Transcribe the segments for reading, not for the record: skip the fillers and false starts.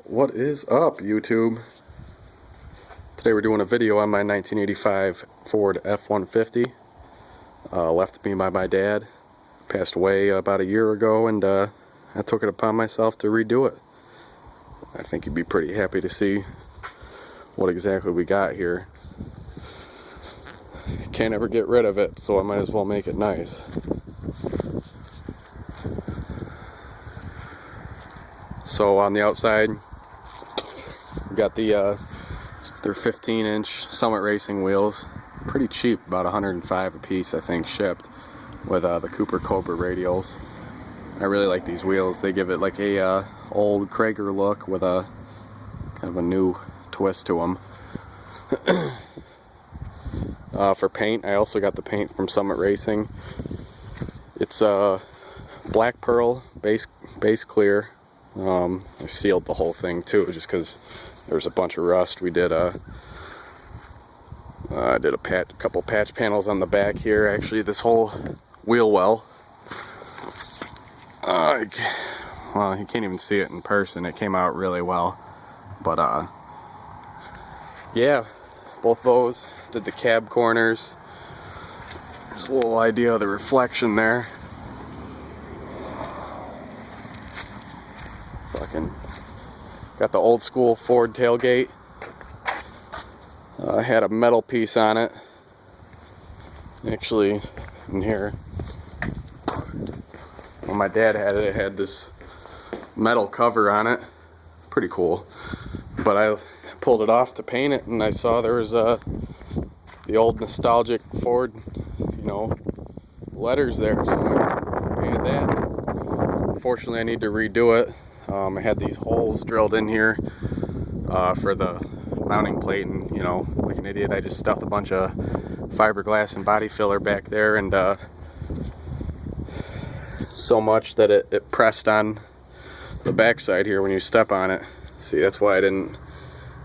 What is up, YouTube? Today we're doing a video on my 1985 Ford F-150. Left to me by my dad. Passed away about a year ago, and I took it upon myself to redo it. I think you'd be pretty happy to see what exactly we got here. Can't ever get rid of it, so I might as well make it nice. So on the outside, we got their 15-inch Summit Racing wheels. Pretty cheap, about $105 a piece, I think, shipped, with the Cooper Cobra radials. I really like these wheels. They give it like a old Krager look with a kind of a new twist to them. For paint, I also got the paint from Summit Racing. It's black pearl base clear. I sealed the whole thing too, just because there was a bunch of rust. We did I did a couple patch panels on the back here. Actually, this whole wheel well. Well, you can't even see it in person. It came out really well, but yeah, both those. Did the cab corners. There's a little idea of the reflection there. Got the old school Ford tailgate. Had a metal piece on it. Actually, in here, when my dad had it, it had this metal cover on it. Pretty cool. But I pulled it off to paint it, and I saw there was the old nostalgic Ford, letters there, so I painted that. Unfortunately, I need to redo it. I had these holes drilled in here for the mounting plate, and like an idiot, I just stuffed a bunch of fiberglass and body filler back there, and so much that it pressed on the backside here when you step on it. See, that's why I didn't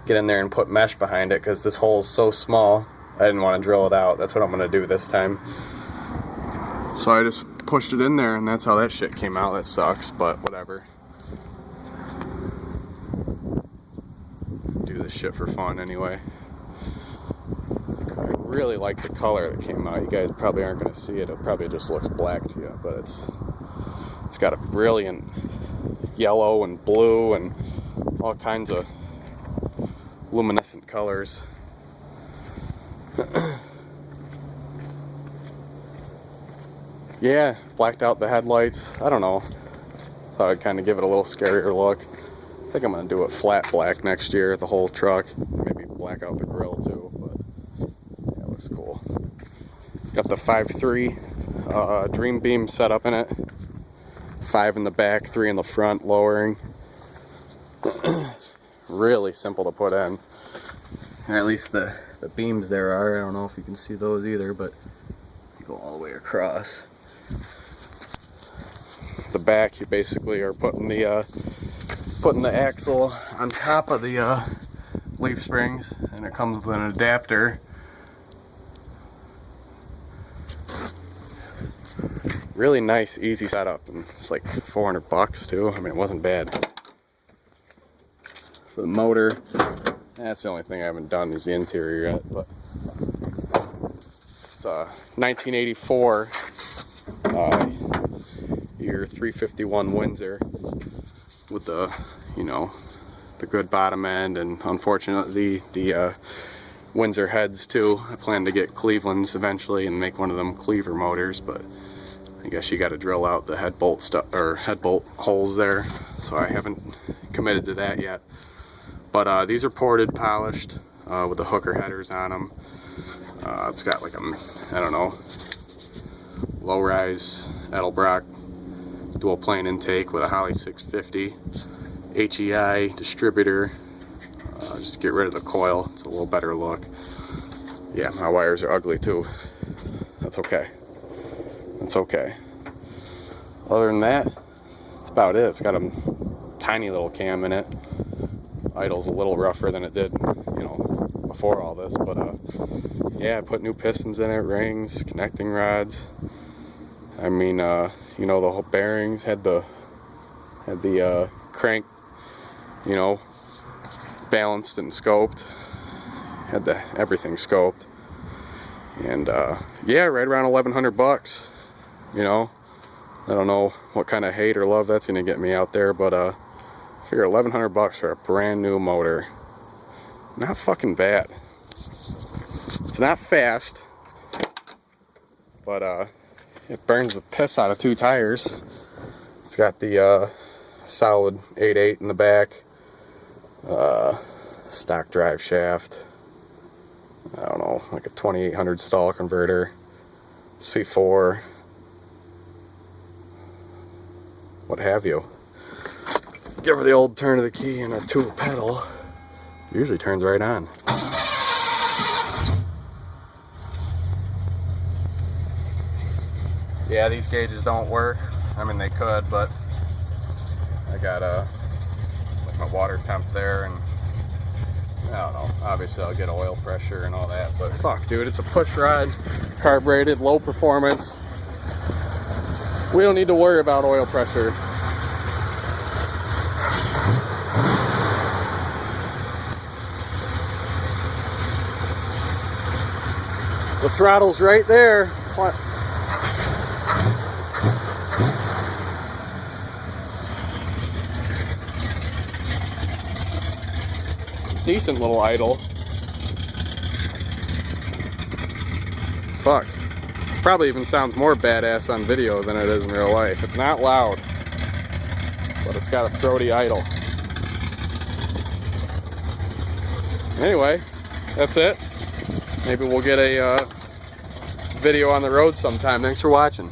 get in there and put mesh behind it, because this hole is so small. I didn't want to drill it out. That's what I'm going to do this time. So I just pushed it in there, and that's how that shit came out. That sucks, but whatever. Do this shit for fun anyway. I really like the color that came out. You guys probably aren't going to see it. It probably just looks black to you, but it's got a brilliant yellow and blue and all kinds of luminescent colors. Yeah, blacked out the headlights. I don't know. Thought I'd kind of give it a little scarier look. I think I'm going to do it flat black next year, the whole truck. Maybe black out the grill too, but yeah, it looks cool. Got the 5.3 Dream Beam set up in it. 5 in the back, 3 in the front, lowering. Really simple to put in. Or at least the beams there are. I don't know if you can see those either, but you go all the way across. The back, you basically are putting the axle on top of the leaf springs, and it comes with an adapter. Really nice, easy setup, and it's like $400 too. I mean, it wasn't bad. For the motor, that's the only thing I haven't done is the interior yet, but it's a 1984 year 351 Windsor with the the good bottom end, and unfortunately the Windsor heads too. I plan to get Cleveland's eventually and make one of them cleaver motors, but I guess you got to drill out the head bolt holes there, so I haven't committed to that yet. But these are ported, polished, with the hooker headers on them. It's got like I don't know, low-rise Edelbrock dual plane intake with a Holley 650 HEI distributor. Just to get rid of the coil. It's a little better look. Yeah, my wires are ugly too. That's okay. That's okay. Other than that, that's about it. It's got a tiny little cam in it. Idle's a little rougher than it did, before all this, but yeah, I put new pistons in it, rings, connecting rods. I mean, the whole bearings had the crank, balanced and scoped. Had everything scoped. And yeah, right around 1,100 bucks. You know, I don't know what kind of hate or love that's gonna get me out there, but I figure 1,100 bucks for a brand new motor. Not fucking bad. It's not fast, but it burns the piss out of 2 tires. It's got the solid 8.8 in the back, stock drive shaft. I don't know, like a 2800 stall converter, C4, what have you. Give her the old turn of the key and a 2 pedal. Usually turns right on. Yeah, these gauges don't work. I mean, they could, but I got like my water temp there, and I don't know. Obviously, I'll get oil pressure and all that, but fuck, dude, it's a push rod, carbureted, low performance. We don't need to worry about oil pressure. The throttle's right there. What? Decent little idle. Fuck. Probably even sounds more badass on video than it is in real life. It's not loud, but it's got a throaty idle. Anyway, that's it. Maybe we'll get a video on the road sometime. Thanks for watching.